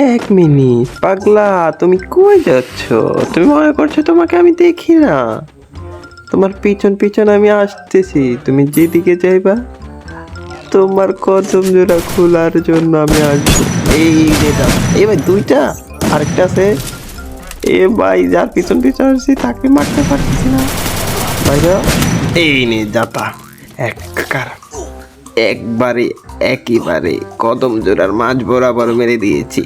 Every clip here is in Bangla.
এক মিনিট পাগলা, তুমি কই যাচ্ছ? তুমি মনে করছো তোমাকে আমি দেখি না? তোমার পিছন পিছন আমি আসতেছি, তুমি যেদিকে যাইবা তোমার কদম জোড়া খোলার জন্য আমি আসবো। এই রে দাদা, এই ভাই দুইটা, আরেকটা আছে। এ ভাই, যার পিছন পিছন আসছি তাকে মারতে পারতেছি না ভাইরা। এই নে যাতা, একবারে একেবারে কদম জোড়ার মাঝ বরাবর মেরে দিয়েছি।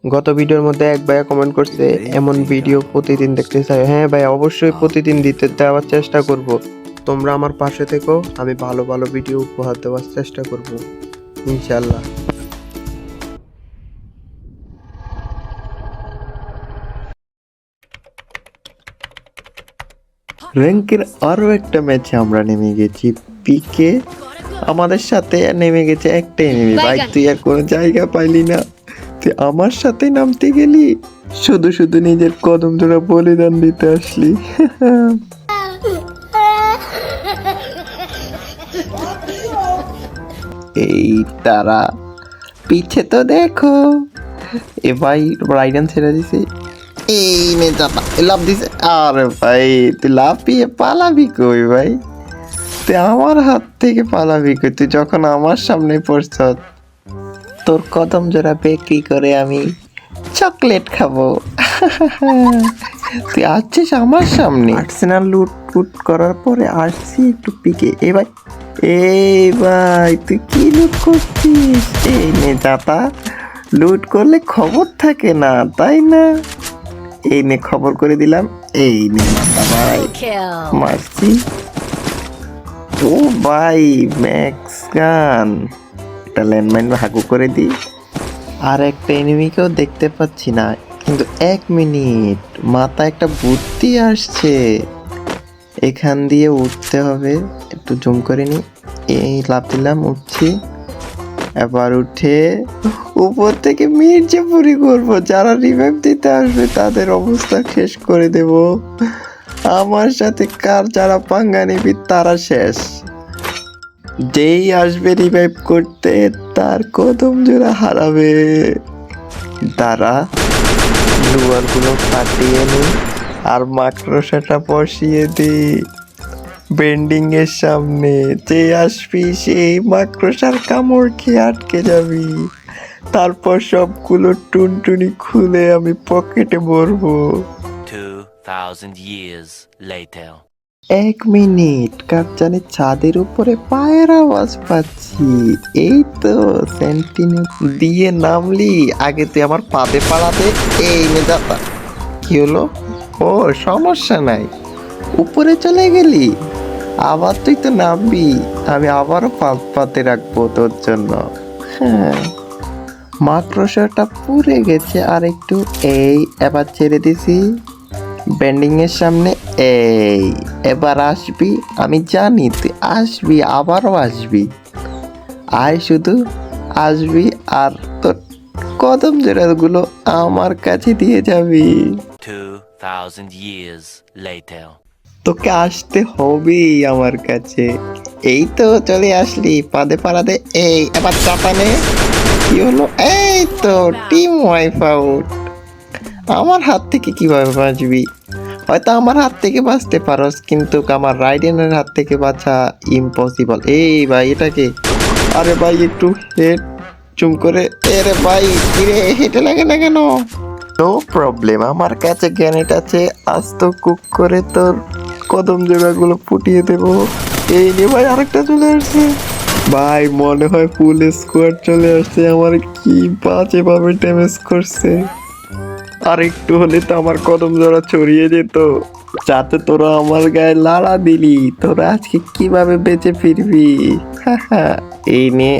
গত ভিডিওর মধ্যে এক ভাইয়া কমেন্ট করছে এমন ভিডিও প্রতিদিন দেখতে চাই। হ্যাঁ ভাই, অবশ্যই প্রতিদিন দিতে দেওয়ার চেষ্টা করব। তোমরা আমার পাশে থেকো, আমি ভালো ভালো ভিডিও উপহার দেওয়ার চেষ্টা করব ইনশাল্লাহ। র্যাঙ্কের আরো একটা ম্যাচে আমরা নেমে গেছি। পিকে আমাদের সাথে নেমে গেছে একটা এনিমি। ভাই তুই আর কোনো জায়গা পাইলি না, তুই আমার সাথে নামতে গেলি, শুধু শুধু নিজের কদম জোড়া বলিদান দিতে আসলি। এই তারা পিছে তো দেখো। এ ভাই রাইডান ছেড়ে দিছে, এই নে চাপা লাভ দিছে। আরে ভাই তুই লাফিয়ে পালাবি কই ভাই? তুই আমার হাত থেকে পালাবি কই? তুই যখন আমার সামনে পড়ছ, তোর কদম জোড়া বিক্রি করে আমি চকলেট খাবো। তুই আসছিস আমার সামনে। আর্সেনাল লুট ফুট করার পরে আসছি একটু পিকে। এই ভাই তুই কি লুট করছিস? এই নে যাতা, লুট করলে খবর থাকে না তাই না? এই নে খবর করে দিলাম। এই নে মাতা ভাই, মারছি। ও ভাই ম্যাক্স গান, একটা ল্যান্ডমাইন হাগু করে দিই। আর একটা এনিমিকেও দেখতে পাচ্ছি না, কিন্তু এক মিনিট, মাথা একটা বুদ্ধি আসছে। এখান দিয়ে উঠতে হবে, একটু জুম করে নি। এই লাফ দিলাম, উঠছি। এবার উঠে উপর থেকে মির্জাপুরি করবো, যারা রিভাইভ দিতে আসবে তাদের অবস্থা শেষ করে দেব। আমার সাথে কার যারা পাঙ্গা নিবি তারা শেষ। যেই আসবে রিভাইভ করতে তার কদম জোড়া হারাবে। তারা ডুয়ার গুলো কাটিয়ে নি আর মাকড়সাটা বসিয়ে দি বেন্ডিং এর সামনে। যে আসবি সেই মাকড়সার কামড় খেয়ে আটকে যাবি। তারপর সবগুলো টুনটুনি খুলে আমি পকেটে ভরবো। 2000 years later. এক মিনিট, কার জানি ছাদের উপরে পায়ের আওয়াজ পাচ্ছি। এই তো সেন্টিনেল দিয়ে নামলি, আগে তুই আমার পাতে পাড়াতে। এই নে যাতা, কি হলো? ও সমস্যা নাই, উপরে চলে গেলি। আবার তুই তো নামবি, আমি আবারও পাতে রাখবো তোর জন্য। হ্যাঁ, মাকড়সাটা পুড়ে গেছে আর একটু। এই এবার ছেড়ে দিছি বেন্ডিং এর সামনে। এই এবার আসবি, আমি জানি তুই আসবি, আবারও আসবি। আয় শুধু আসবি আর তোর কদম জোড়াগুলো আমার কাছে দিয়ে যাবি। 2000 years later. তোকে আসতে হবেই আমার কাছে। এই তো চলে আসলি, পাদে পাড়াতে। এই এবার চাপানে, কি হলো? এই তো টিম ওয়াইপ আউট। আমার হাত থেকে কিভাবে বাঁচবি? হয়তো আমার হাত থেকে বাঁচতে পারোস, কিন্তু আমার রাইডেনের হাত থেকে বাঁচা ইম্পসিবল। এই ভাই এটাকে, আরে ভাই একটু হেড চুম করে। এরে ভাই কিরে, হেঁটে লাগে না কেন? নো প্রবলেম, আমার কাছে গ্যানেট আছে, আস্ত কুক করে তোর কদম জোড়াগুলো ফুটিয়ে দেবো। এই নে ভাই, আরেকটা চলে আসছে। ভাই মনে হয় ফুল স্কোয়াড চলে আসছে। আমার কি বাজে ভাবে ড্যামেজ করছে। আর একটু হলে তো আমার কদম জোড়া ছড়িয়ে যেত। যাতে তোরা আমার গায়ে লাড়া দিলি, তোরা আজকে কিভাবে বেঁচে ফিরবি? এই নে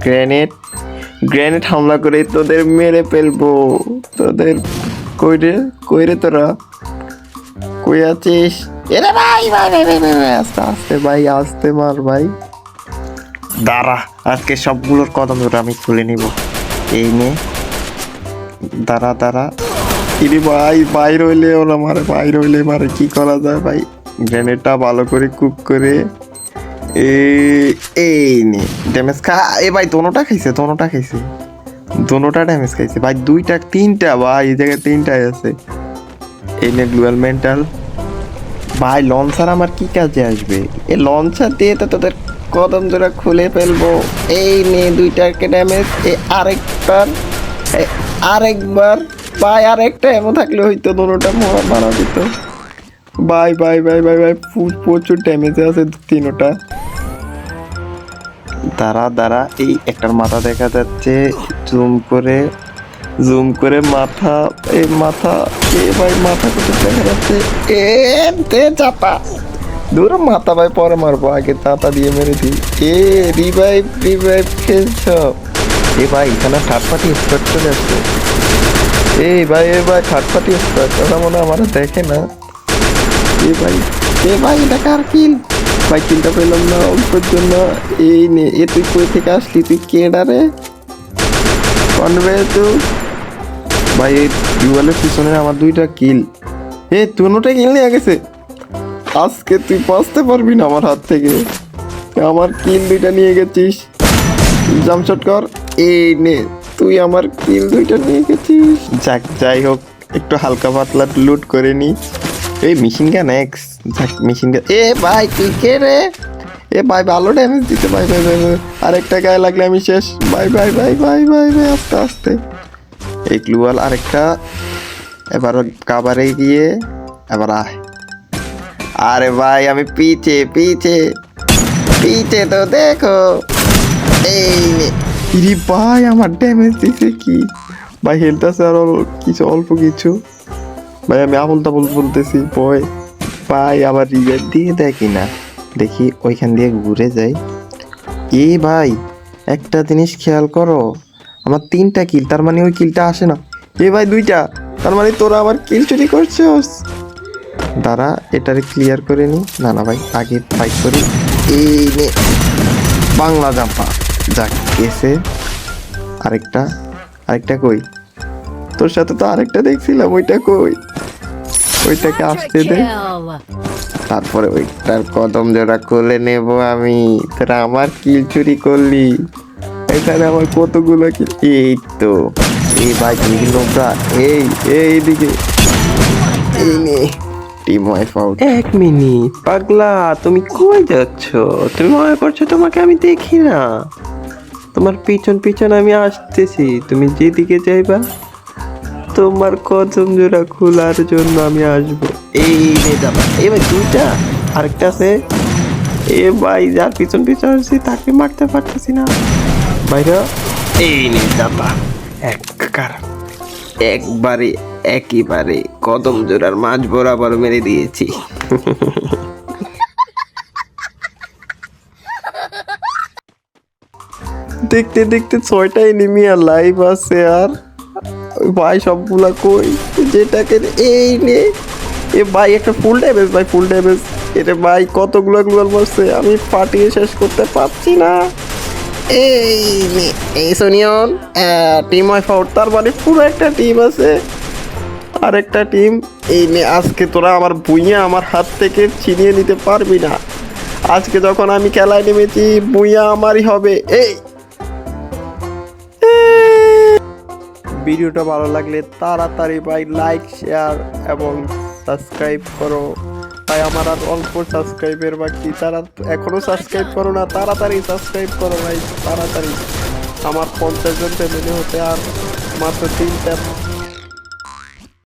গ্রেনেড হামলা করে তোদের মেরে ফেলবো। তোদের কইরে তোরা কই আছিস? এরে ভাই ভাই ভাই ভাই ভাই, আস্তে আস্তে ভাই, আস্তে মার ভাই। দাঁড়া, আজকে সবগুলোর কদম জোড়া আমি খুলে নিব। এই নে, দাঁড়া দাঁড়া। কিরে ভাই, বাইর হইলে ওরা মারে, বাইর হইলে মারে, কি করা যায় ভাই? গ্রেনেডটা ভালো করে কুক করে এই নে ড্যামেজ খা। এ ভাই দোনোটা খাইছে, দোনোটা ড্যামেজ খাইছে ভাই। দুইটা তিনটা ভাই, এই জায়গায় তিনটাই আছে। এই নে গ্লুয়াল মেন্টাল ভাই। লঞ্চার আমার কি কাজে আসবে? এই লঞ্চার দিয়ে তো তোদের কদম জোড়া খুলে ফেলবো। এই নে দুইটাকে ড্যামেজ। আরেকবার ভাই, আরেকটা এমন থাকলে হয়তো দোনোটা মারা দিত। ভাই ভাই ভাই ভাই ভাই প্রচুর ড্যামেজে আছে তিনোটা। দাঁড়া এই একটার মাথা দেখা যাচ্ছে, জুম করে মাথা। এই মাথা ভাই, মাথা কোথায় দেখা যাচ্ছে? দে চাপা দূর মাথা ভাই, পরে মারবো, আগে চাপা দিয়ে মেরে দিই। রিভাইভ খেলছ? এ ভাই এখানে থার্ড পার্টি স্কোয়াড চলে আসছে। এই ভাই থার্ড পার্টি স্কোয়াড, ওরা মনে হয় আমার দেখে না। এ ভাই এটা কার কিল? ভাই কিলটা পেলাম না অল্পের জন্য। এই নে, এ তুই কই থেকে আসলি? তুই কে ডারে কনভে তুই? ভাই এই ডিউয়ালের পিছনে আমার দুইটা কিল। দুটোটা কিল নিয়ে গেছে। আজকে তুই বাঁচতে পারবি না আমার হাত থেকে। আমার কিল দুইটা নিয়ে গেছিস, জাম্পশট কর। এই নে, তুই আমার কিল দুইটা নিয়ে গেছিস। যাই হোক, একটু হালকা পাতলা লুট করে নি। এই machine gun x, machine gun. ভাই তুই কে রে? ভাই ভালো ড্যামেজ দিতে। ভাই আরেকটা গায়ে লাগলে আমি শেষ। ভাই আস্তে আস্তে। এই গ্লুয়াল আরেকটা। এবার কাবারে গিয়ে এবার আরে ভাই আমি পিছে তো দেখো। এই ভাই আমার ড্যামেজ দিছে কি ভাই? হেলথ আছে আর অল্প কিছু। ভাই আমি আবল তাবল বলতেছি বয়। ভাই আবার রিভাইভ দিয়ে দেয় কিনা দেখি, ওইখান দিয়ে ঘুরে যাই। ভাই একটা জিনিস খেয়াল করো, আমার 3টা কিল, তার মানে ওই কিলটা আসে না। ভাই 2টা, তার মানে তোরা আমার কিল চুরি করছিস। দাঁড়া এটারে ক্লিয়ার করে নি। না ভাই আগে ফাইট করি। এই নে বাংলা জাম্পা। যাক গেছে। আরেকটা কই? তোর সাথে তো আরেকটা দেখছিলাম, ওইটা কই? ওইটাকে আসতে দে, তারপরে ওইটার কদম জোড়া খুলে নেব আমি। তোরা আমার কিল চুরি করলি। এখানে আমার কতগুলো কিল। এই তো এই ভাই নোংরা। এইদিকে এই নে টিম ওয়াইফ আউট। 1 মিনিট পাগলা, তুমি কই যাচ্ছ? তুমি মনে করছো তোমাকে আমি দেখি না? তোমার পিছন আমি আসতেছি। তুমি যেদিকে যাইবা তোমার কদম জোড়া খোলার জন্য আমি আসবো। এই নে দাদা, ভাই 2টা, আরেকটা আছে। ভাই যার পিছন আসছি তাকে মারতে পারতেছি না ভাইরা। এই নে দাদা, একেবারে কদম জোড়ার মাঝ বরাবর মেরে দিয়েছি। দেখতে 6টা এনিমি আর লাইভ আছে। আর ভাই সবগুলা কই? যেটাকে এই নে। ভাই একটা ফুল ড্যামেজ। এটা ভাই কতগুলো গ্লোয়াল মারছে, আমি ফাটিয়ে শেষ করতে পারছি না। এই সোনিয়ন টিম ওয়াইফ আউট, তার মানে পুরো একটা টিম আছে। আরেকটা টিম। এই নে, আজকে তোরা আমার ভুইয়া আমার হাত থেকে ছিনিয়ে নিতে পারবি না। আজকে যখন আমি খেলায় নেমেছি, ভুইয়া আমারই হবে। ভিডিওটা ভালো লাগলে তাড়াতাড়ি ভাই লাইক, শেয়ার এবং সাবস্ক্রাইব করো। ভাই আমার আর অল্প সাবস্ক্রাইবের বাকি, তারা এখনো সাবস্ক্রাইব করো না, তাড়াতাড়ি সাবস্ক্রাইব করো ভাই, তাড়াতাড়ি। আমার 50 জন ফ্যামিলি হতে আর মাত্র 3টা